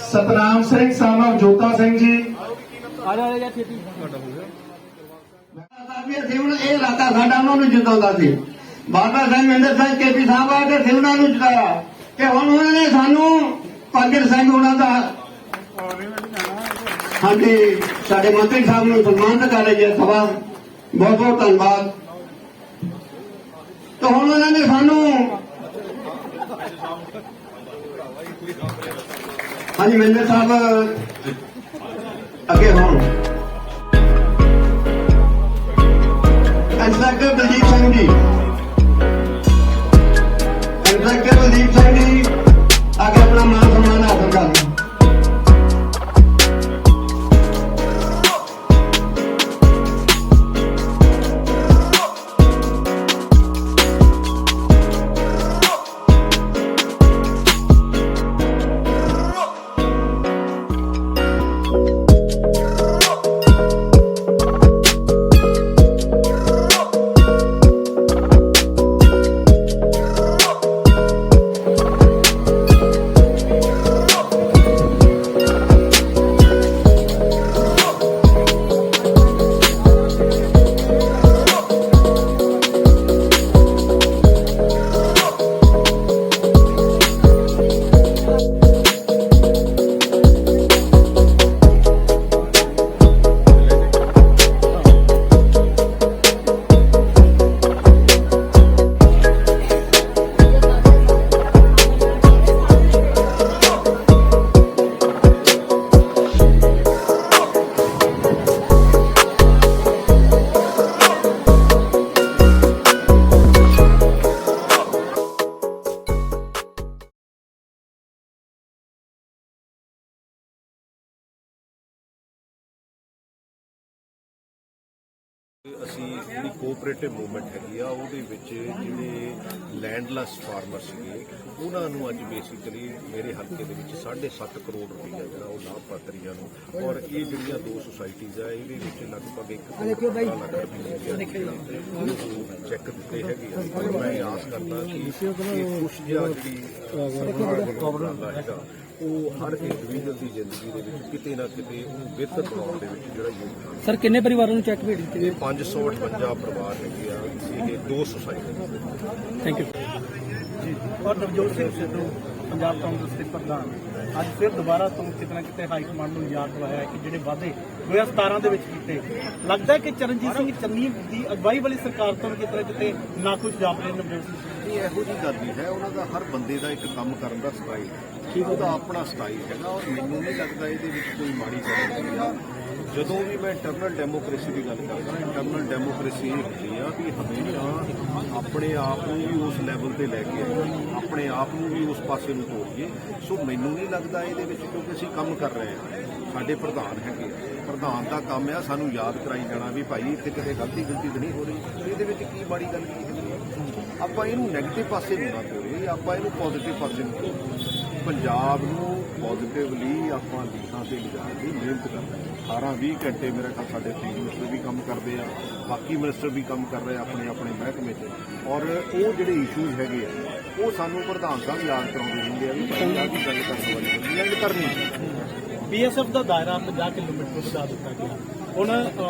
ਸਤਨਾਮ ਸਿੰਘ son of ਜੋਤਾ ਸਿੰਘ ਜੀ। ਆ ਜਾ ਜਾ ਛੇਤੀ ਇਹ ਇਲਾਕਾ ਸਾਡਾ ਉਹਨਾਂ ਨੂੰ ਜਿਤਾਉਂਦਾ ਸੀ। ਬਾਬਾ ਸਾਹਿਬ ਮਹਿੰਦਰ ਸਿੰਘ ਕੇਪੀ ਸਾਹਿਬ ਆ ਕੇ ਉਹਨਾਂ ਨੂੰ ਜਿਤਾਇਆ ਤੇ ਹੁਣ ਉਹਨਾਂ ਨੇ ਸਾਨੂੰ ਪਾਗੜ ਸਿੰਘ ਉਹਨਾਂ ਦਾ ਹਾਂਜੀ ਸਾਡੇ ਮੰਤਰੀ ਸਾਹਿਬ ਨੂੰ ਸਨਮਾਨਿਤ ਕਰ ਰਹੀ ਹੈ ਸਭਾ। ਬਹੁਤ ਬਹੁਤ ਧੰਨਵਾਦ। ਤੇ ਹੁਣ ਉਹਨਾਂ ਨੇ ਸਾਨੂੰ ਹਾਂਜੀ ਮਹਿੰਦਰ ਸਾਹਿਬ ਅੱਗੇ ਹੋਣ। ਇੰਸਪੈਕਟਰ ਬਲਜੀਤ ਸਿੰਘ ਜੀ। ਇੰਸਪੈਕਟਰ ਬਲਜੀਤ ਸਿੰਘ ਜੀ ਆ ਕੇ ਆਪਣਾ ਮਾਨ ਸਨਮਾਨ ਹਾਸਲ ਕਰਨ। ਅਸੀਂ ਜਿਹੜੀ ਕੋਆਪਰੇਟਿਵ ਮੂਵਮੈਂਟ ਹੈਗੀ ਆ ਉਹਦੇ ਵਿੱਚ ਜਿਹੜੇ ਲੈਂਡਲੈਸ ਫਾਰਮਰ ਸੀਗੇ ਉਹਨਾਂ ਨੂੰ ਅੱਜ ਬੇਸਿਕਲੀ ਮੇਰੇ ਹਲਕੇ ਦੇ ਵਿੱਚ 7.5 ਕਰੋੜ ਰੁਪਈਆ ਜਿਹੜਾ ਉਹ ਲਾਭਪਾਤਰੀਆਂ ਨੂੰ, ਔਰ ਇਹ ਜਿਹੜੀਆਂ ਦੋ ਸੁਸਾਇਟੀਜ਼ ਆ ਇਹਦੇ ਵਿੱਚ ਲਗਭਗ 1 ਕਰੋੜ ਲੱਖ ਰੁਪਈਆ ਚੈੱਕ ਦਿੱਤੇ ਹੈਗੇ ਆ। ਔਰ ਮੈਂ ਆਸ ਕਰਦਾ ਕਿ ਇਹ ਕੁਛ ਜਿਹਾ ਜਿਹੜੀ ਸਰਕਾਰ ਵੱਲੋਂ ਹੈਗਾ ਉਹ ਹਰ ਇੰਡੀਵਿਜੂਅਲ ਦੀ ਜ਼ਿੰਦਗੀ ਦੇ ਵਿੱਚ ਕਿਤੇ ਨਾ ਕਿਤੇ ਉਹਨੂੰ ਬਿਹਤਰ ਬਣਾਉਣ ਦੇ ਵਿੱਚ ਜਿਹੜਾ ਯੋਗਦਾਨ ਸਰ ਕਿੰਨੇ ਪਰਿਵਾਰਾਂ ਨੂੰ ਚੈੱਕ ਭੇਜ ਦਿੱਤੇ ਇਹ 558 ਪਰਿਵਾਰ ਹੈਗੇ ਆ ਇਹ ਦੋ ਸੁਸਾਇਟੀ। ਥੈਂਕ ਯੂ ਜੀ। ਔਰ ਨਵਜੋਤ ਸਿੰਘ ਸਿੱਧੂ ਪੰਜਾਬ ਕਾਂਗਰਸ ਦੇ ਪ੍ਰਧਾਨ ਅੱਜ ਫਿਰ ਦੁਬਾਰਾ ਤੋਂ ਕਿਤੇ ਨਾ ਕਿਤੇ ਹਾਈ ਕਮਾਂਡ ਨੂੰ ਯਾਦ ਦਿਵਾਇਆ ਹੈ ਕਿ ਜਿਹੜੇ ਵਾਅਦੇ 2017 ਦੇ ਵਿੱਚ ਕੀਤੇ, ਲੱਗਦਾ ਹੈ ਕਿ ਚਰਨਜੀਤ ਸਿੰਘ ਚੰਨੀ ਦੀ ਅਗਵਾਈ ਵਾਲੀ ਸਰਕਾਰ ਤੋਂ ਕਿਤੇ ਨਾ ਕਿਤੇ ਨਾਖੁਸ਼ ਜਾਪ ਰਹੇ ਨਵਜੋਤ ਸਿੰਘ। ਇਹ ਇਹੋ ਜਿਹੀ ਗੱਲ ਨਹੀਂ ਹੈ, ਉਹਨਾਂ ਦਾ ਹਰ ਬੰਦੇ ਦਾ ਇੱਕ ਕੰਮ ਕਰਨ ਦਾ ਸਟਾਈਲ ਠੀਕ ਉਹਦਾ ਆਪਣਾ ਸਟਾਈਲ ਹੈਗਾ, ਔਰ ਮੈਨੂੰ ਨਹੀਂ ਲੱਗਦਾ ਇਹਦੇ ਵਿੱਚ ਕੋਈ ਮਾੜੀ ਗੱਲ ਹੁੰਦੀ ਆ। ਜਦੋਂ ਵੀ ਮੈਂ ਇੰਟਰਨਲ ਡੈਮੋਕ੍ਰੇਸੀ ਦੀ ਗੱਲ ਕਰਦਾ, ਇੰਟਰਨਲ ਡੈਮੋਕ੍ਰੇਸੀ ਇਹ ਹੁੰਦੀ ਆ ਵੀ ਹਮੇਸ਼ਾ ਆਪਣੇ ਆਪ ਨੂੰ ਵੀ ਉਸ ਲੈਵਲ ਤੇ ਲੈ ਕੇ ਆਈਏ, ਆਪਣੇ ਆਪ ਨੂੰ ਵੀ ਉਸ ਪਾਸੇ ਨੂੰ ਤੋਰੀਏ। ਸੋ ਮੈਨੂੰ ਨਹੀਂ ਲੱਗਦਾ ਇਹਦੇ ਵਿੱਚ, ਕਿਉਂਕਿ ਅਸੀਂ ਕੰਮ ਕਰ ਰਹੇ ਹਾਂ, ਸਾਡੇ ਪ੍ਰਧਾਨ ਹੈਗੇ, ਪ੍ਰਧਾਨ ਦਾ ਕੰਮ ਆ ਸਾਨੂੰ ਯਾਦ ਕਰਾਈ ਜਾਣਾ ਵੀ ਭਾਈ ਇੱਥੇ ਕਿਤੇ ਗਲਤੀ ਤਾਂ ਨਹੀਂ ਹੋ ਰਹੀ, ਇਹਦੇ ਵਿੱਚ ਕੀ ਮਾੜੀ ਗੱਲ ਕੀ ਹੈਗੀ। ਆਪਾਂ ਇਹਨੂੰ ਨੈਗੇਟਿਵ ਪਾਸੇ ਨੂੰ ਨਾ ਤੋਰੀਏ, ਆਪਾਂ ਇਹਨੂੰ ਪੋਜ਼ਿਟਿਵ ਪਾਸੇ ਨੂੰ ਤੋਰੀਏ। ਪੰਜਾਬ ਨੂੰ ਪੋਜ਼ਿਟਿਵਲੀ ਆਪਾਂ ਲੀਹਾਂ ਤੇ ਲਿਜਾਣ ਦੀ ਮਿਹਨਤ ਕਰਦੇ ਹਾਂ। 18-20 ਘੰਟੇ ਮੇਰੇ ਖਿਆਲ ਸਾਡੇ ਚੀਫ ਮਿਨਿਸਟਰ ਵੀ ਕੰਮ ਕਰਦੇ ਆ, ਬਾਕੀ ਮਿਨਿਸਟਰ ਵੀ ਕੰਮ ਕਰ ਰਹੇ ਆਪਣੇ ਆਪਣੇ ਮਹਿਕਮੇ 'ਚ, ਔਰ ਉਹ ਜਿਹੜੇ ਇਸ਼ੂਜ਼ ਹੈਗੇ ਆ ਉਹ ਸਾਨੂੰ ਪ੍ਰਧਾਨ ਸਾਹਿਬ ਯਾਦ ਕਰਾਉਂਦੇ ਹੁੰਦੇ ਆ ਵੀ ਭਾਈ ਆਹ ਵੀ ਗੱਲ ਕਰਨ ਵਾਲੀ ਗੱਲ ਕਰਨੀ। ਬੀਐਸਐਫ ਦਾ ਦਾਇਰਾ 50 ਕਿਲੋਮੀਟਰ ਤੋਂ ਵਧਾ ਦਿੱਤਾ ਗਿਆ। ਹੁਣ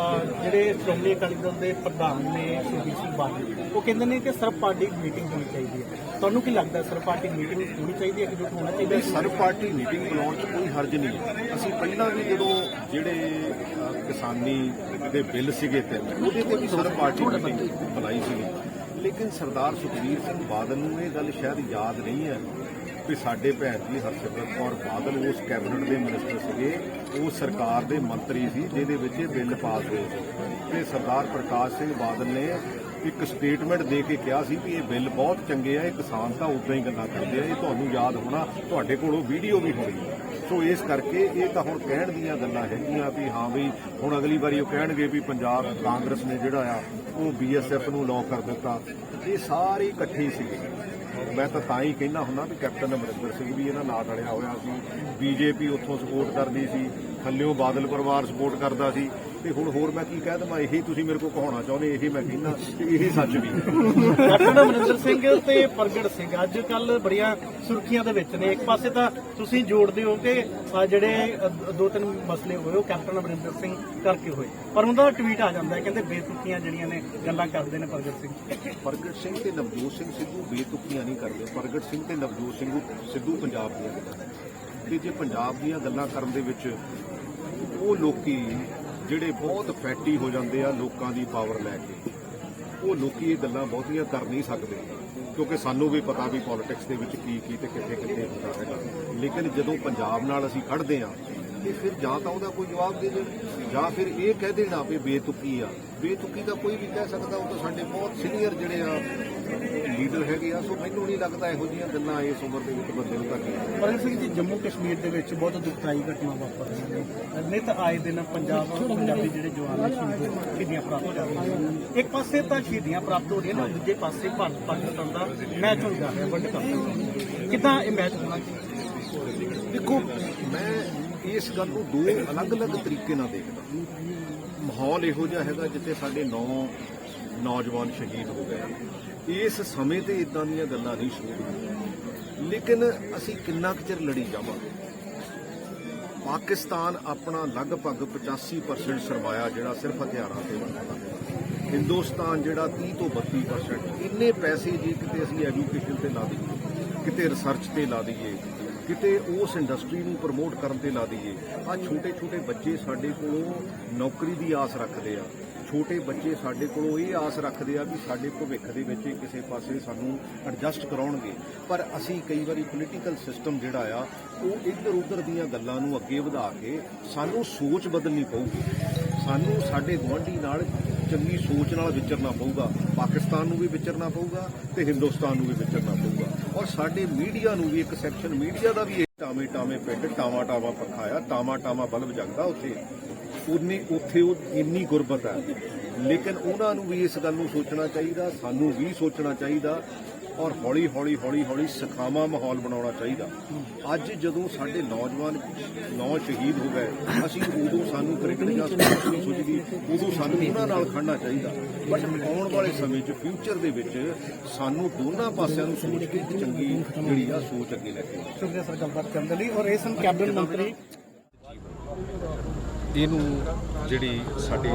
ਜਿਹੜੇ ਸ਼੍ਰੋਮਣੀ ਅਕਾਲੀ ਦਲ ਦੇ ਪ੍ਰਧਾਨ ਨੇ ਸੁਖਬੀਰ ਸਿੰਘ ਬਾਦਲ, ਉਹ ਕਹਿੰਦੇ ਨੇ ਕਿ ਸਰਬ ਪਾਰਟੀ ਮੀਟਿੰਗ ਹੋਣੀ ਚਾਹੀਦੀ ਹੈ। ਤੁਹਾਨੂੰ ਕੀ ਲੱਗਦਾ ਸਰਬ ਪਾਰਟੀ ਮੀਟਿੰਗ ਹੋਣੀ ਚਾਹੀਦੀ ਹੈ ਕਿ ਜੋ ਹੋਣਾ ਚਾਹੀਦਾ ਹੈ? ਸਰਬ ਪਾਰਟੀ ਮੀਟਿੰਗ ਬੁਲਾਉਣ 'ਚ ਕੋਈ ਹਰਜ ਨਹੀਂ ਹੈ। ਅਸੀਂ ਪਹਿਲਾਂ ਵੀ ਜਦੋਂ ਜਿਹੜੇ ਕਿਸਾਨੀ ਦੇ ਬਿੱਲ ਸੀਗੇ ਤੇ ਉਹਦੇ ਤੇ ਵੀ ਸਰਬ ਪਾਰਟੀ ਮੀਟਿੰਗ ਬੁਲਾਈ ਸੀਗੀ, ਲੇਕਿਨ ਸਰਦਾਰ ਸੁਖਬੀਰ ਸਿੰਘ ਬਾਦਲ ਨੂੰ ਇਹ ਗੱਲ ਸ਼ਾਇਦ ਯਾਦ ਨਹੀਂ ਹੈ ਵੀ ਸਾਡੇ ਭੈਣ ਜੀ ਹਰਸਿਮਰਤ ਕੌਰ ਬਾਦਲ ਉਸ ਕੈਬਨਿਟ ਦੇ ਮਿਨਿਸਟਰ ਸੀਗੇ, ਉਹ ਸਰਕਾਰ ਦੇ ਮੰਤਰੀ ਸੀ ਜਿਹਦੇ ਵਿੱਚ ਇਹ ਬਿੱਲ ਪਾਸ ਹੋਏ ਸੀ, ਤੇ ਸਰਦਾਰ ਪ੍ਰਕਾਸ਼ ਸਿੰਘ ਬਾਦਲ ਨੇ ਇੱਕ ਸਟੇਟਮੈਂਟ ਦੇ ਕੇ ਕਿਹਾ ਸੀ ਵੀ ਇਹ ਬਿੱਲ ਬਹੁਤ ਚੰਗੇ ਆ, ਇਹ ਕਿਸਾਨ ਤਾਂ ਉਦਾਂ ਹੀ ਗੱਲਾਂ ਕਰਦੇ ਆ। ਇਹ ਤੁਹਾਨੂੰ ਯਾਦ ਹੋਣਾ, ਤੁਹਾਡੇ ਕੋਲੋਂ ਵੀਡੀਓ ਵੀ ਹੋਣੀ ਹੈ। ਸੋ ਇਸ ਕਰਕੇ ਇਹ ਤਾਂ ਹੁਣ ਕਹਿਣ ਦੀਆਂ ਗੱਲਾਂ ਹੈਗੀਆਂ ਵੀ ਹਾਂ ਵੀ ਹੁਣ ਅਗਲੀ ਵਾਰੀ ਉਹ ਕਹਿਣਗੇ ਵੀ ਪੰਜਾਬ ਕਾਂਗਰਸ ਨੇ ਜਿਹੜਾ ਆ ਉਹ ਬੀਐਸਐਫ ਨੂੰ ਲਾਅ ਕਰ ਦਿੱਤਾ। ਇਹ ਸਾਰੇ ਇਕੱਠੇ ਹੀ ਸੀਗੇ। ਮੈਂ ਤਾਂ ਹੀ ਕਹਿੰਦਾ ਹੁੰਦਾ ਵੀ ਕੈਪਟਨ ਅਮਰਿੰਦਰ ਸਿੰਘ ਵੀ ਇਹਨਾਂ ਨਾਲ ਰਲਿਆ ਹੋਇਆ ਸੀ, ਬੀਜੇਪੀ ਉੱਥੋਂ ਸਪੋਰਟ ਕਰਦੀ ਸੀ, ਥੱਲਿਓਂ ਬਾਦਲ ਪਰਿਵਾਰ ਸਪੋਰਟ ਕਰਦਾ ਸੀ, ਤੇ ਹੁਣ ਹੋਰ ਮੈਂ ਕੀ ਕਹਿ ਦਵਾਂ, ਇਹੀ ਤੁਸੀਂ ਮੇਰੇ ਕੋਲ ਕਹਾਉਣਾ ਚਾਹੁੰਦੇ, ਇਹੀ ਮੈਂ ਕਹਿੰਦਾ ਤੇ ਇਹੀ ਸੱਚ ਵੀ। ਕੈਪਟਨ ਅਮਰਿੰਦਰ ਸਿੰਘ ਤੇ ਪ੍ਰਗਟ ਸਿੰਘ ਅੱਜ ਕੱਲ ਬੜੀਆਂ ਸੁਰਖੀਆਂ ਦੇ ਵਿੱਚ ਨੇ। ਇੱਕ ਪਾਸੇ ਤਾਂ ਤੁਸੀਂ ਜੋੜਦੇ ਹੋ ਕਿ ਜਿਹੜੇ 2-3 ਮਸਲੇ ਹੋਏ ਉਹ ਕੈਪਟਨ ਅਮਰਿੰਦਰ ਸਿੰਘ ਕਰਕੇ ਹੋਏ, ਪਰ ਉਹਨਾਂ ਦਾ ਟਵੀਟ ਆ ਜਾਂਦਾ ਹੈ ਕਹਿੰਦੇ ਬੇਤੁਕੀਆਂ ਜਿਹੜੀਆਂ ਨੇ ਗੱਲਾਂ ਕਰਦੇ ਨੇ ਪ੍ਰਗਟ ਸਿੰਘ। ਪ੍ਰਗਟ ਸਿੰਘ ਤੇ ਨਵਜੋਤ ਸਿੰਘ ਸਿੱਧੂ ਬੇਤੁਕੀਆਂ ਨਹੀਂ ਕਰਦੇ। ਪ੍ਰਗਟ ਸਿੰਘ ਤੇ ਨਵਜੋਤ ਸਿੰਘ ਸਿੱਧੂ ਪੰਜਾਬ ਦੀਆਂ ਗੱਲਾਂ, ਤੇ ਜੇ ਪੰਜਾਬ ਦੀਆਂ ਗੱਲਾਂ ਕਰਨ ਦੇ ਵਿੱਚ ਉਹ ਲੋਕੀ ਜਿਹੜੇ ਬਹੁਤ ਫੈਟੀ ਹੋ ਜਾਂਦੇ ਆ ਲੋਕਾਂ ਦੀ ਪਾਵਰ ਲੈ ਕੇ, ਉਹ ਲੋਕੀ ਇਹ ਗੱਲਾਂ ਬਹੁਤੀਆਂ ਕਰ ਨਹੀਂ ਸਕਦੇ, ਕਿਉਂਕਿ ਸਾਨੂੰ ਵੀ ਪਤਾ ਵੀ ਪੋਲਿਟਿਕਸ ਦੇ ਵਿੱਚ ਕੀ ਤੇ ਕਿੱਥੇ ਹੁੰਦਾ ਹੈਗਾ। ਲੇਕਿਨ ਜਦੋਂ ਪੰਜਾਬ ਨਾਲ ਅਸੀਂ ਖੜਦੇ ਆ ਤੇ ਫਿਰ ਜਾਂ ਤਾਂ ਉਹਦਾ ਕੋਈ ਜਵਾਬ ਦੇ ਦੇਣ, ਜਾਂ ਫਿਰ ਇਹ ਕਹਿ ਦੇਣਾ ਵੀ ਬੇਤੁਕੀ ਆ। ਬੇਤੁਕੀ ਦਾ ਕੋਈ ਵੀ ਕਹਿ ਸਕਦਾ, ਉਹ ਤਾਂ ਸਾਡੇ ਬਹੁਤ ਸੀਨੀਅਰ ਜਿਹੜੇ ਆ ਲੀਡਰ ਹੈਗੇ ਆ। ਸੋ ਮੈਨੂੰ ਨਹੀਂ ਲੱਗਦਾ ਇਹੋ ਜਿਹੀਆਂ ਗੱਲਾਂ ਇਸ ਉਮਰ ਦੇ ਵਿੱਚ ਬੰਦੇ ਨੂੰ ਕਰਨੀਆਂ। ਪ੍ਰਗਟ ਸਿੰਘ ਜੀ, ਜੰਮੂ ਕਸ਼ਮੀਰ ਦੇ ਵਿੱਚ ਬਹੁਤ ਦੁਖਦਾਈ ਘਟਨਾ ਵਾਪਰ ਰਹੀਆਂ ਨੇ। ਨਿਤ ਆਏ ਦਿਨ ਪੰਜਾਬੀ ਜਿਹੜੇ ਜਵਾਨ ਸ਼ਹੀਦੀਆਂ ਪ੍ਰਾਪਤ ਕਰ ਰਹੇ ਨੇ। ਇੱਕ ਪਾਸੇ ਤਾਂ ਸ਼ਹੀਦੀਆਂ ਪ੍ਰਾਪਤ ਹੋ ਰਹੀਆਂ ਨੇ, ਦੂਜੇ ਪਾਸੇ ਭਾਰਤ ਪਾਕਿਸਤਾਨ ਦਾ ਮੈਚ ਹੋ ਜਾ ਰਿਹਾ ਵਰਲਡ ਕੱਪ। ਕਿੱਦਾਂ ਇਹ ਮੈਚ ਹੋਣਾ ਚਾਹੀਦਾ? ਦੇਖੋ, ਮੈਂ ਇਸ ਗੱਲ ਨੂੰ ਦੋ ਅਲੱਗ-ਅਲੱਗ ਤਰੀਕੇ ਨਾਲ ਦੇਖਦਾ। ਮਾਹੌਲ ਇਹੋ ਜਿਹਾ ਹੈਗਾ ਜਿੱਥੇ ਸਾਡੇ 9 ਨੌਜਵਾਨ ਸ਼ਹੀਦ ਹੋ ਗਏ। ਇਸ ਸਮੇਂ ਤੇ ਇਦਾਂ ਦੀਆਂ ਗੱਲਾਂ ਨਹੀਂ ਸ਼ੁਰੂ ਹੋਈਆਂ, ਲੇਕਿਨ ਅਸੀਂ ਕਿੰਨਾ ਕੁ ਚਿਰ ਲੜੀ ਜਾਵਾਂਗੇ। ਪਾਕਿਸਤਾਨ ਆਪਣਾ ਲਗਭਗ 85% ਸਰਮਾਇਆ ਜਿਹੜਾ ਸਿਰਫ ਹਥਿਆਰਾਂ ਤੇ ਵਰਤਦਾ ਹੈ। ਹਿੰਦੁਸਤਾਨ ਜਿਹੜਾ 30 ਤੋਂ 32%। ਇੰਨੇ ਪੈਸੇ ਜੇ ਕਿਤੇ ਅਸੀਂ ਐਜੂਕੇਸ਼ਨ ਤੇ ਲਾ ਦਈਏ, ਕਿਤੇ ਰਿਸਰਚ ਤੇ ਲਾ ਦਈਏ, ਕਿਤੇ ਉਸ ਇੰਡਸਟਰੀ ਨੂੰ ਪ੍ਰਮੋਟ ਕਰਨ ਤੇ ਲਾ ਦਈਏ। ਆ ਛੋਟੇ ਬੱਚੇ ਸਾਡੇ ਕੋਲੋਂ ਨੌਕਰੀ ਦੀ ਆਸ ਰੱਖਦੇ ਆ। ਛੋਟੇ ਬੱਚੇ ਸਾਡੇ ਕੋਲੋਂ ਇਹ ਆਸ ਰੱਖਦੇ ਆ ਵੀ ਸਾਡੇ ਭਵਿੱਖ ਦੇ ਵਿੱਚ ਕਿਸੇ ਪਾਸੇ ਸਾਨੂੰ ਐਡਜਸਟ ਕਰਾਉਣਗੇ, ਪਰ ਅਸੀਂ ਕਈ ਵਾਰੀ ਪੋਲੀਟੀਕਲ ਸਿਸਟਮ ਜਿਹੜਾ ਆ ਉਹ ਇੱਧਰ ਉੱਧਰ ਦੀਆਂ ਗੱਲਾਂ ਨੂੰ ਅੱਗੇ ਵਧਾ ਕੇ ਸਾਨੂੰ ਸੋਚ ਬਦਲਣੀ ਪਊਗੀ। ਸਾਨੂੰ ਸਾਡੇ ਗੁਆਂਢੀ ਨਾਲ ਚੰਗੀ ਸੋਚ ਨਾਲ ਵਿਚਰਨਾ ਪਊਗਾ। ਪਾਕਿਸਤਾਨ ਨੂੰ ਵੀ ਵਿਚਰਨਾ ਪਊਗਾ ਤੇ ਹਿੰਦੁਸਤਾਨ ਨੂੰ ਵੀ ਵਿਚਰਨਾ ਪਊਗਾ। ਔਰ ਸਾਡੇ ਮੀਡੀਆ ਨੂੰ ਵੀ, ਇੱਕ ਸੈਕਸ਼ਨ ਮੀਡੀਆ ਦਾ ਵੀ ਟਾਵੇਂ ਪਿੰਡ ਟਾਵਾਂ ਪੱਖਾ ਆ, ਟਾਵਾਂ ਬਲਬ ਜਗਦਾ ਉੱਥੇ ਉਹ ਇੰਨੀ ਗੁਰਬਤ ਹੈ। ਲੇਕਿਨ ਉਹਨਾਂ ਨੂੰ ਵੀ ਇਸ ਗੱਲ ਨੂੰ ਸੋਚਣਾ ਚਾਹੀਦਾ, ਸਾਨੂੰ ਵੀ ਸੋਚਣਾ ਚਾਹੀਦਾ ਔਰ ਹੌਲੀ ਹੌਲੀ ਸਿਖਾਵਾਂ ਮਾਹੌਲ ਬਣਾਉਣਾ ਚਾਹੀਦਾ। ਅੱਜ ਜਦੋਂ ਸਾਡੇ ਨੌਜਵਾਨ 9 ਸ਼ਹੀਦ ਹੋ ਗਏ, ਅਸੀਂ ਉਦੋਂ ਸਾਨੂੰ ਕ੍ਰਿਕਟ ਜਾਂ ਸਪੋਰਟਸ ਨਹੀਂ ਸੋਚਦੀ, ਉਦੋਂ ਸਾਨੂੰ ਉਹਨਾਂ ਨਾਲ ਖੜਨਾ ਚਾਹੀਦਾ। ਬਟ ਆਉਣ ਵਾਲੇ ਸਮੇਂ 'ਚ ਫਿਊਚਰ ਦੇ ਵਿੱਚ ਸਾਨੂੰ ਦੋਨਾਂ ਪਾਸਿਆਂ ਨੂੰ ਸੋਚ ਕੇ ਚੰਗੀ ਜਿਹੜੀ ਆ ਸੋਚ ਅੱਗੇ ਲੈ ਕੇ ਆਉਣੀ। ਸ਼ੁਕਰੀਆ ਸਰ ਗੱਲਬਾਤ ਕਰਨ ਦੇ ਲਈ। ਔਰ ਇਹ ਸਨ ਕੈਬਨਿਟ ਮੰਤਰੀ। ਇਹਨੂੰ ਜਿਹੜੀ ਸਾਡੀ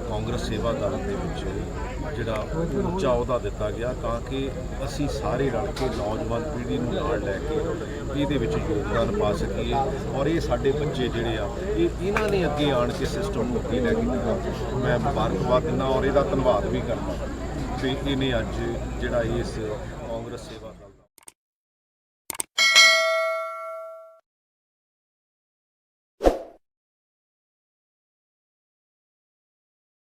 ਕਾਂਗਰਸ ਸੇਵਾ ਦਲ ਦੇ ਵਿੱਚ ਜਿਹੜਾ ਉੱਚਾ ਅਹੁਦਾ ਦਿੱਤਾ ਗਿਆ ਤਾਂ ਕਿ ਅਸੀਂ ਸਾਰੇ ਰਲ ਕੇ ਨੌਜਵਾਨ ਪੀੜ੍ਹੀ ਨੂੰ ਨਾਲ ਲੈ ਕੇ ਇਹਦੇ ਵਿੱਚ ਯੋਗਦਾਨ ਪਾ ਸਕੀਏ ਔਰ ਇਹ ਸਾਡੇ ਬੱਚੇ ਜਿਹੜੇ ਆ ਇਹਨਾਂ ਨੇ ਅੱਗੇ ਆਣ ਕੇ ਸਿਸਟਮ ਨੂੰ ਅੱਗੇ ਲੈ ਕੇ ਜਾਣਾ। ਮੈਂ ਮੁਬਾਰਕਬਾਦ ਦਿੰਦਾ ਔਰ ਇਹਦਾ ਧੰਨਵਾਦ ਵੀ ਕਰਦਾ ਤੇ ਇਹਨੇ ਅੱਜ ਜਿਹੜਾ ਇਸ ਕਾਂਗਰਸ ਸੇਵਾ ਦਲ